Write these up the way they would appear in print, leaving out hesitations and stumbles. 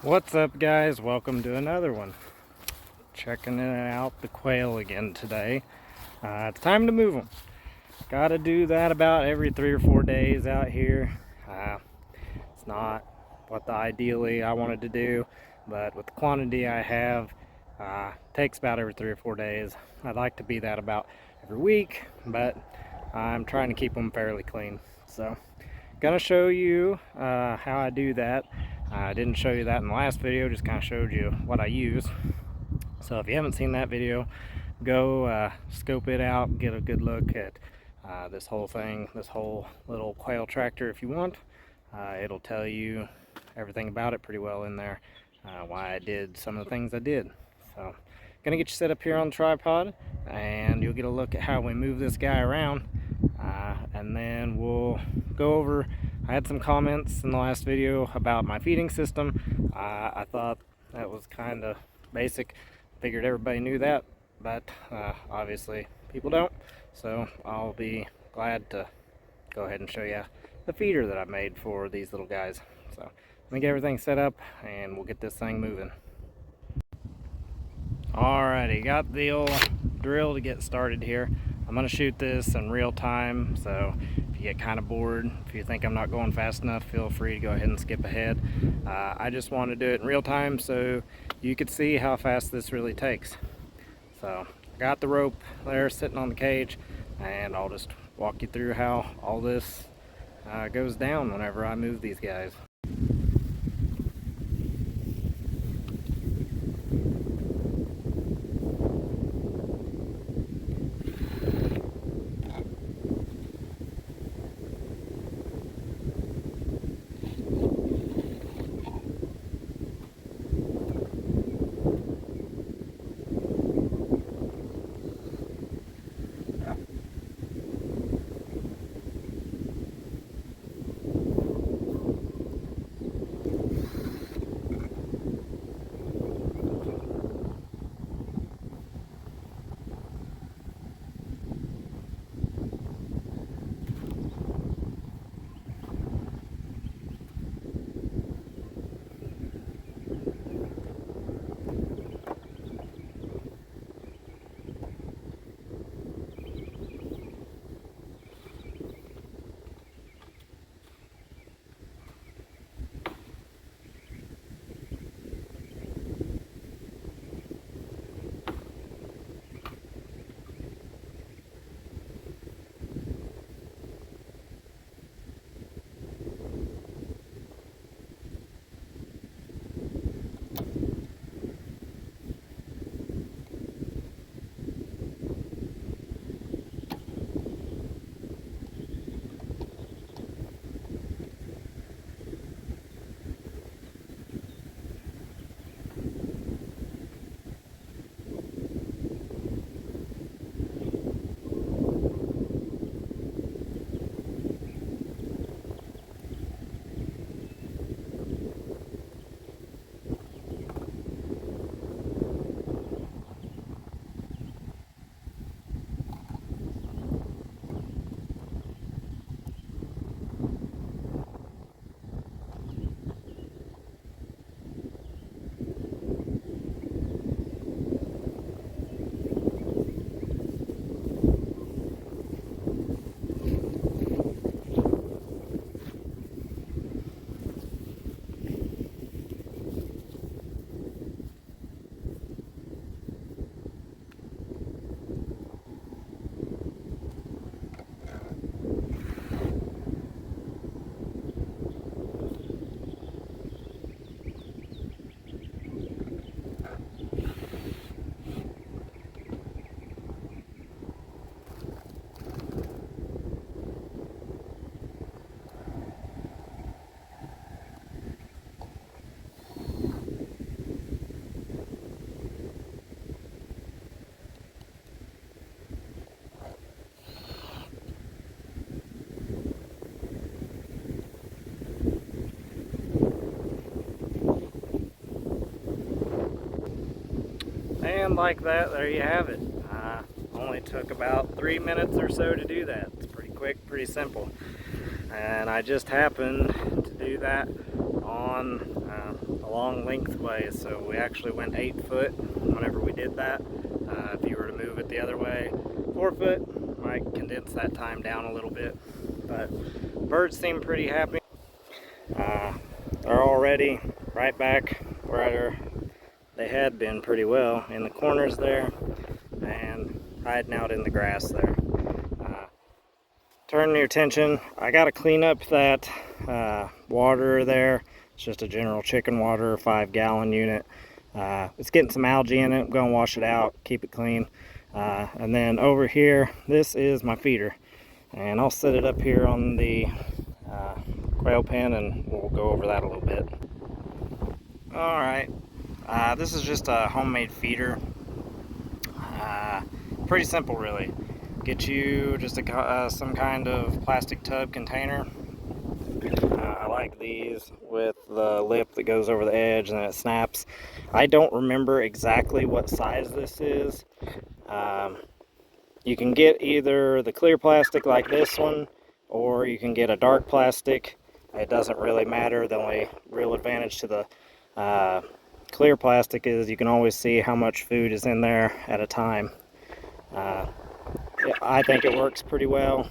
What's up, guys? Welcome to another one. Checking out the quail again today. It's time to move them. Gotta do that about every 3 or 4 days out here. It's not what ideally I wanted to do, but with the quantity I have, takes about every 3 or 4 days. I'd like to be that about every week, but I'm trying to keep them fairly clean. So, gonna show you how I do that. I didn't show you that in the last video, just kind of showed you what I use. So if you haven't seen that video, go scope it out, get a good look at this whole thing, this whole little quail tractor if you want. It'll tell you everything about it pretty well in there, why I did some of the things I did. So gonna get you set up here on the tripod and you'll get a look at how we move this guy around, and then we'll go over. I had some comments in the last video about my feeding system. I thought that was kind of basic. Figured everybody knew that, but obviously people don't. So I'll be glad to go ahead and show you the feeder that I made for these little guys. So let me get everything set up and we'll get this thing moving. Alrighty, got the old drill to get started here. I'm gonna shoot this in real time, so if you get kind of bored, if you think I'm not going fast enough, feel free to go ahead and skip ahead. I just want to do it in real time so you could see how fast this really takes. So I got the rope there sitting on the cage, and I'll just walk you through how all this goes down whenever I move these guys. And like that, there you have it. Only took about 3 minutes or so to do that. It's pretty quick, pretty simple. And I just happened to do that on a long lengthways, so we actually went 8 foot whenever we did that. If you were to move it the other way, 4 foot might condense that time down a little bit. But birds seem pretty happy. They're already right back where they had been pretty well in the corners there and hiding out in the grass there. Turn your attention, I got to clean up that water there. It's just a general chicken water, 5-gallon unit. It's getting some algae in it. I'm going to wash it out, keep it clean. And then over here, this is my feeder. And I'll set it up here on the quail pen and we'll go over that a little bit. Alright, this is just a homemade feeder. Pretty simple really. Get you just some kind of plastic tub container. I like these with the lip that goes over the edge and then it snaps. I don't remember exactly what size this is. You can get either the clear plastic like this one, or you can get a dark plastic. It doesn't really matter. The only real advantage to the clear plastic is you can always see how much food is in there at a time. I think it works pretty well.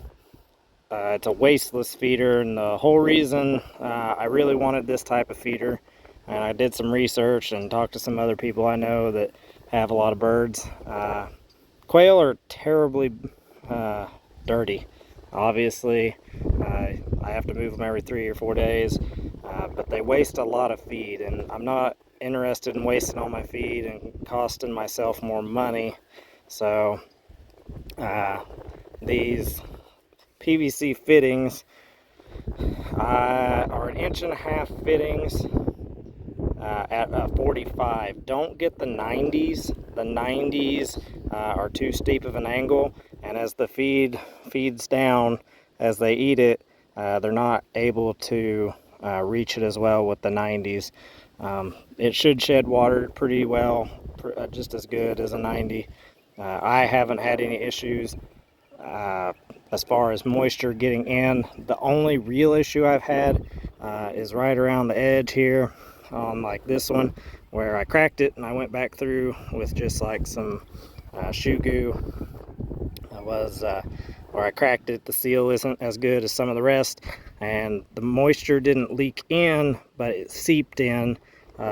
It's a waistless feeder, and the whole reason I really wanted this type of feeder, and I did some research and talked to some other people I know that have a lot of birds. Quail are terribly dirty. Obviously, I have to move them every 3 or 4 days, but they waste a lot of feed, and I'm not interested in wasting all my feed and costing myself more money. So these PVC fittings are 1.5 inch fittings at 45. Don't get the 90s. The 90s are too steep of an angle, and as the feed feeds down as they eat it, they're not able to reach it as well with the 90s. It should shed water pretty well, just as good as a 90. I haven't had any issues as far as moisture getting in. The only real issue I've had is right around the edge here on like this one, where I cracked it and I went back through with just like some shoe goo. Where I cracked it, the seal isn't as good as some of the rest, and the moisture didn't leak in, but it seeped in.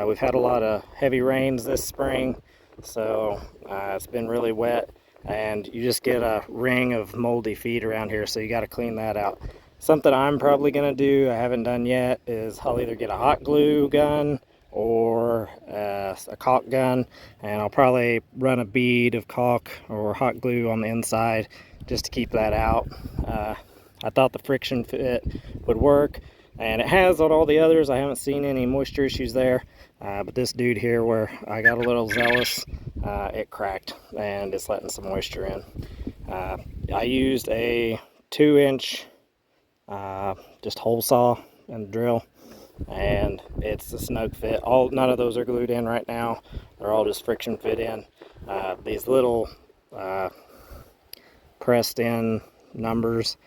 We've had a lot of heavy rains this spring, so it's been really wet, and you just get a ring of moldy feed around here, so you got to clean that out. Something I'm probably going to do, I haven't done yet, is I'll either get a hot glue gun or a caulk gun, and I'll probably run a bead of caulk or hot glue on the inside just to keep that out. I thought the friction fit would work, and it has on all the others. I haven't seen any moisture issues there, but this dude here, where I got a little zealous, it cracked and it's letting some moisture in. I used a 2-inch just hole saw and drill, and it's a snug fit. None of those are glued in right now. They're all just friction fit in. These little pressed in numbers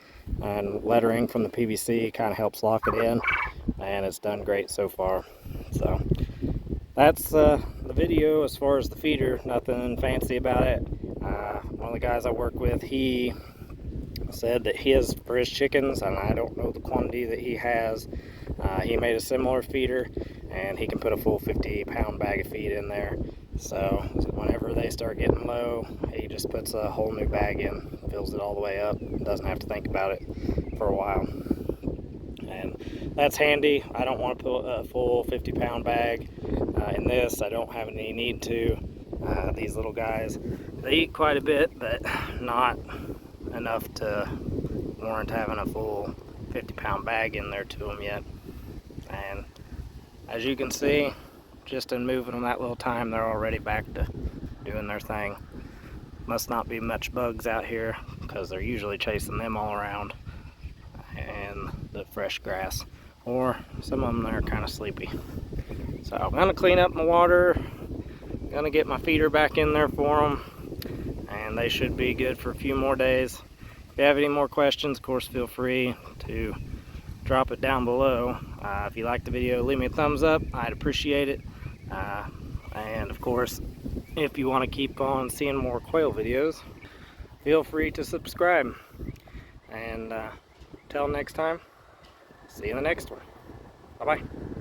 and lettering from the PVC kind of helps lock it in, and it's done great so far. So that's the video as far as the feeder. Nothing fancy about it. One of the guys I work with, he said that for his chickens, and I don't know the quantity that he has, he made a similar feeder, and he can put a full 50-pound bag of feed in there. So whenever they start getting low, he just puts a whole new bag in, fills it all the way up, doesn't have to think about it for a while. And that's handy. I don't want to put a full 50-pound bag in this. I don't have any need to. These little guys, they eat quite a bit, but not enough to warrant having a full 50-pound bag in there to them yet. And as you can see, just in moving them that little time, they're already back to doing their thing. Must not be much bugs out here, because they're usually chasing them all around, and the fresh grass, or some of them are kind of sleepy. So I'm gonna clean up my water, gonna get my feeder back in there for them, and they should be good for a few more days. If you have any more questions, of course, feel free to drop it down below. If you like the video, leave me a thumbs up. I'd appreciate it. And of course, if you want to keep on seeing more quail videos, feel free to subscribe. And until next time, see you in the next one. Bye-bye.